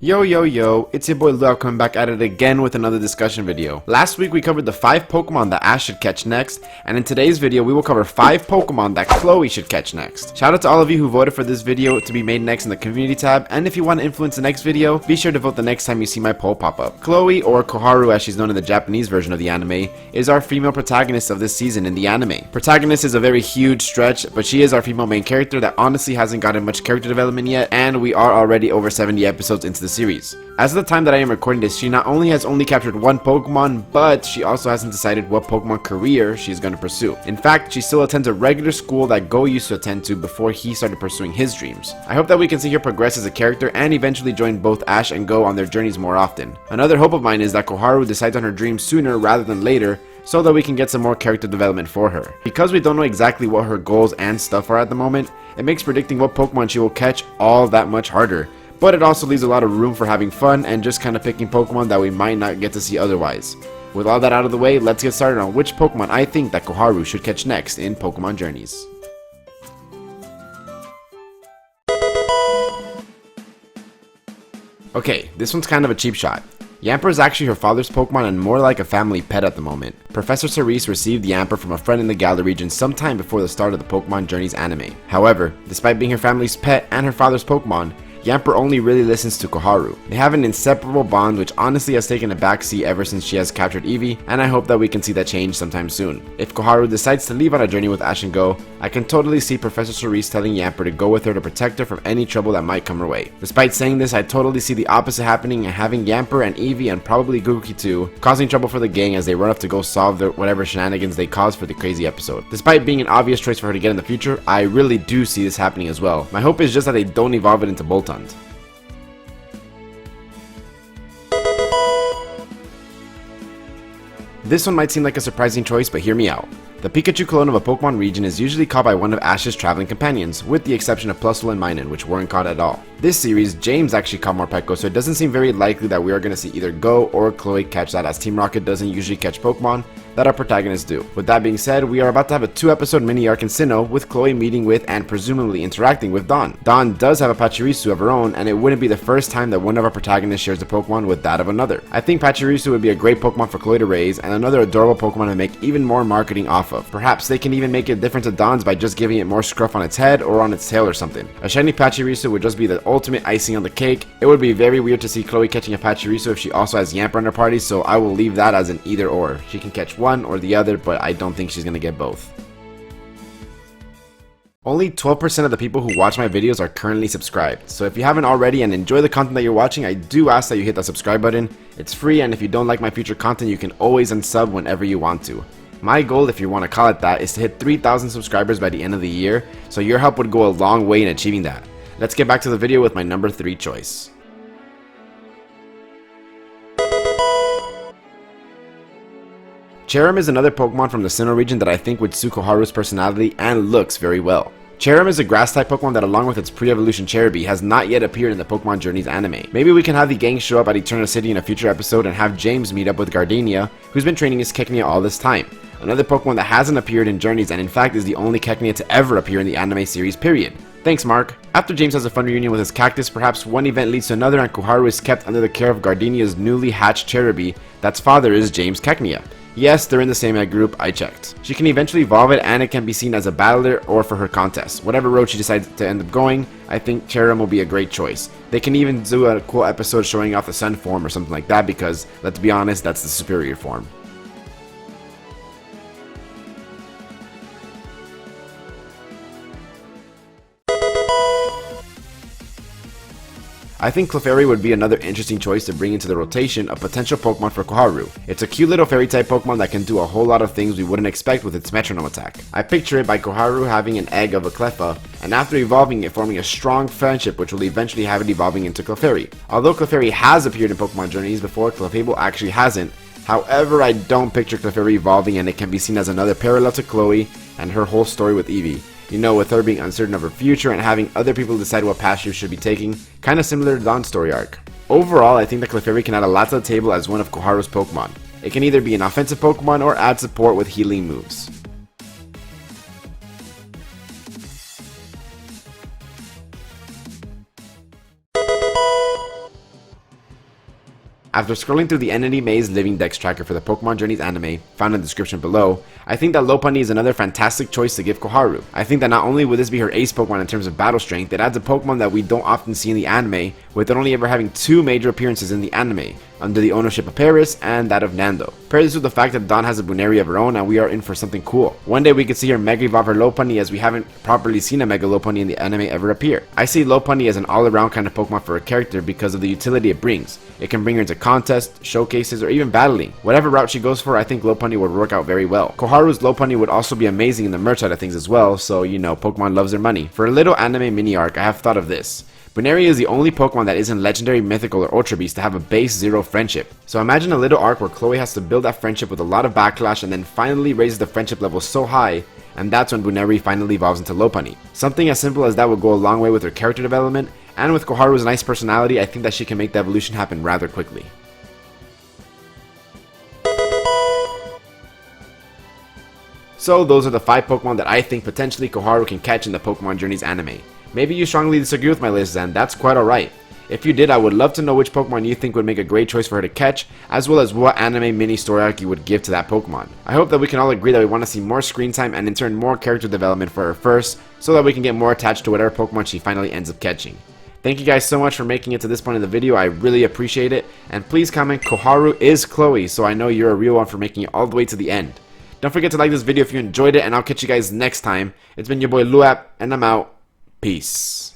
Yo, it's your boy Lou coming back at it again with another discussion video. Last week we covered the 5 Pokemon that Ash should catch next, and in today's video we will cover 5 Pokemon that Chloe should catch next. Shout out to all of you who voted for this video to be made next in the community tab, and if you want to influence the next video, be sure to vote the next time you see my poll pop up. Chloe, or Koharu as she's known in the Japanese version of the anime, is our female protagonist of this season in the anime. Protagonist is a very huge stretch, but she is our female main character that honestly hasn't gotten much character development yet, and we are already over 70 episodes into the series. As of the time that I am recording this, she not only has only captured 1 Pokemon, but she also hasn't decided what Pokemon career she's going to pursue. In fact, she still attends a regular school that Go used to attend to before he started pursuing his dreams. I hope that we can see her progress as a character and eventually join both Ash and Go on their journeys more often. Another hope of mine is that Koharu decides on her dreams sooner rather than later, so that we can get some more character development for her. Because we don't know exactly what her goals and stuff are at the moment, it makes predicting what Pokemon she will catch all that much harder. But it also leaves a lot of room for having fun and just kind of picking Pokemon that we might not get to see otherwise. With all that out of the way, let's get started on which Pokemon I think that Koharu should catch next in Pokemon Journeys. Okay, this one's kind of a cheap shot. Yamper is actually her father's Pokemon and more like a family pet at the moment. Professor Cerise received Yamper from a friend in the Galar region sometime before the start of the Pokemon Journeys anime. However, despite being her family's pet and her father's Pokemon, Yamper only really listens to Koharu. They have an inseparable bond which honestly has taken a backseat ever since she has captured Eevee, and I hope that we can see that change sometime soon. If Koharu decides to leave on a journey with Ash and Go, I can totally see Professor Cerise telling Yamper to go with her to protect her from any trouble that might come her way. Despite saying this, I totally see the opposite happening and having Yamper and Eevee and probably Guki too causing trouble for the gang as they run off to go solve whatever shenanigans they caused for the crazy episode. Despite being an obvious choice for her to get in the future, I really do see this happening as well. My hope is just that they don't evolve it into Boltund. This one might seem like a surprising choice, but hear me out. The Pikachu clone of a Pokemon region is usually caught by one of Ash's traveling companions, with the exception of Plusle and Minun, which weren't caught at all. This series, James actually caught Morpeko, so it doesn't seem very likely that we are going to see either Go or Chloe catch that, as Team Rocket doesn't usually catch Pokemon that our protagonists do. With that being said, we are about to have a 2-episode mini arc in Sinnoh, with Chloe meeting with and presumably interacting with Dawn. Dawn does have a Pachirisu of her own, and it wouldn't be the first time that one of our protagonists shares a Pokemon with that of another. I think Pachirisu would be a great Pokemon for Chloe to raise, and another adorable Pokemon to make even more marketing off of. Perhaps they can even make a difference to Dawn's by just giving it more scruff on its head or on its tail or something. A shiny Pachirisu would just be the ultimate icing on the cake. It would be very weird to see Chloe catching a Pachirisu if she also has Yamper in her party, so I will leave that as an either or. She can catch one or the other, but I don't think she's gonna get both. Only 12% of the people who watch my videos are currently subscribed, so if you haven't already and enjoy the content that you're watching, I do ask that you hit that subscribe button. It's free, and if you don't like my future content, you can always unsub whenever you want to. My goal, if you want to call it that, is to hit 3,000 subscribers by the end of the year, so your help would go a long way in achieving that. Let's get back to the video with my number 3 choice. Cherrim is another Pokemon from the Sinnoh region that I think would suit Koharu's personality and looks very well. Cherrim is a grass-type Pokemon that, along with its pre-evolution Cherubi, has not yet appeared in the Pokemon Journeys anime. Maybe we can have the gang show up at Eterna City in a future episode and have James meet up with Gardenia, who's been training his Keknia all this time. Another Pokemon that hasn't appeared in Journeys and in fact is the only Keknia to ever appear in the anime series, period. Thanks, Mark. After James has a fun reunion with his cactus, perhaps one event leads to another and Koharu is kept under the care of Gardenia's newly hatched Cherubi that's father is James Keknia. Yes, they're in the same egg group, I checked. She can eventually evolve it and it can be seen as a battler or for her contest. Whatever road she decides to end up going, I think Cherrim will be a great choice. They can even do a cool episode showing off the sun form or something like that because, let's be honest, that's the superior form. I think Clefairy would be another interesting choice to bring into the rotation of potential Pokemon for Koharu. It's a cute little fairy-type Pokemon that can do a whole lot of things we wouldn't expect with its metronome attack. I picture it by Koharu having an egg of a Cleffa, and after evolving it forming a strong friendship which will eventually have it evolving into Clefairy. Although Clefairy has appeared in Pokemon Journeys before, Clefable actually hasn't. However, I don't picture Clefairy evolving, and it can be seen as another parallel to Chloe and her whole story with Eevee. You know, with her being uncertain of her future and having other people decide what path she should be taking, kinda similar to Dawn's story arc. Overall, I think that Clefairy can add a lot to the table as one of Koharu's Pokemon. It can either be an offensive Pokemon or add support with healing moves. After scrolling through the Entity Maze Living Dex tracker for the Pokemon Journeys anime, found in the description below, I think that Lopunny is another fantastic choice to give Koharu. I think that not only would this be her ace Pokemon in terms of battle strength, it adds a Pokemon that we don't often see in the anime, with it only ever having 2 major appearances in the anime, under the ownership of Paris and that of Nando. Pair this with the fact that Dawn has a Buneri of her own and we are in for something cool. One day we could see her Mega Evolve her Lopunny, as we haven't properly seen a Mega Lopunny in the anime ever appear. I see Lopunny as an all-around kind of Pokemon for a character because of the utility it brings. It can bring her into contests, showcases, or even battling. Whatever route she goes for, I think Lopunny would work out very well. Koharu's Lopunny would also be amazing in the merch side of things as well, so you know, Pokemon loves their money. For a little anime mini arc, I have thought of this. Buneri is the only Pokemon that isn't legendary, mythical, or ultra beast to have a base 0 friendship. So imagine a little arc where Chloe has to build that friendship with a lot of backlash and then finally raises the friendship level so high, and that's when Buneri finally evolves into Lopunny. Something as simple as that would go a long way with her character development, and with Koharu's nice personality, I think that she can make the evolution happen rather quickly. So those are the 5 Pokemon that I think potentially Koharu can catch in the Pokemon Journeys anime. Maybe you strongly disagree with my list, and that's quite alright. If you did, I would love to know which Pokemon you think would make a great choice for her to catch, as well as what anime mini story arc you would give to that Pokemon. I hope that we can all agree that we want to see more screen time and in turn more character development for her first, so that we can get more attached to whatever Pokemon she finally ends up catching. Thank you guys so much for making it to this point in the video, I really appreciate it, and please comment Koharu is Chloe so I know you're a real one for making it all the way to the end. Don't forget to like this video if you enjoyed it, and I'll catch you guys next time. It's been your boy Luap, and I'm out. Peace.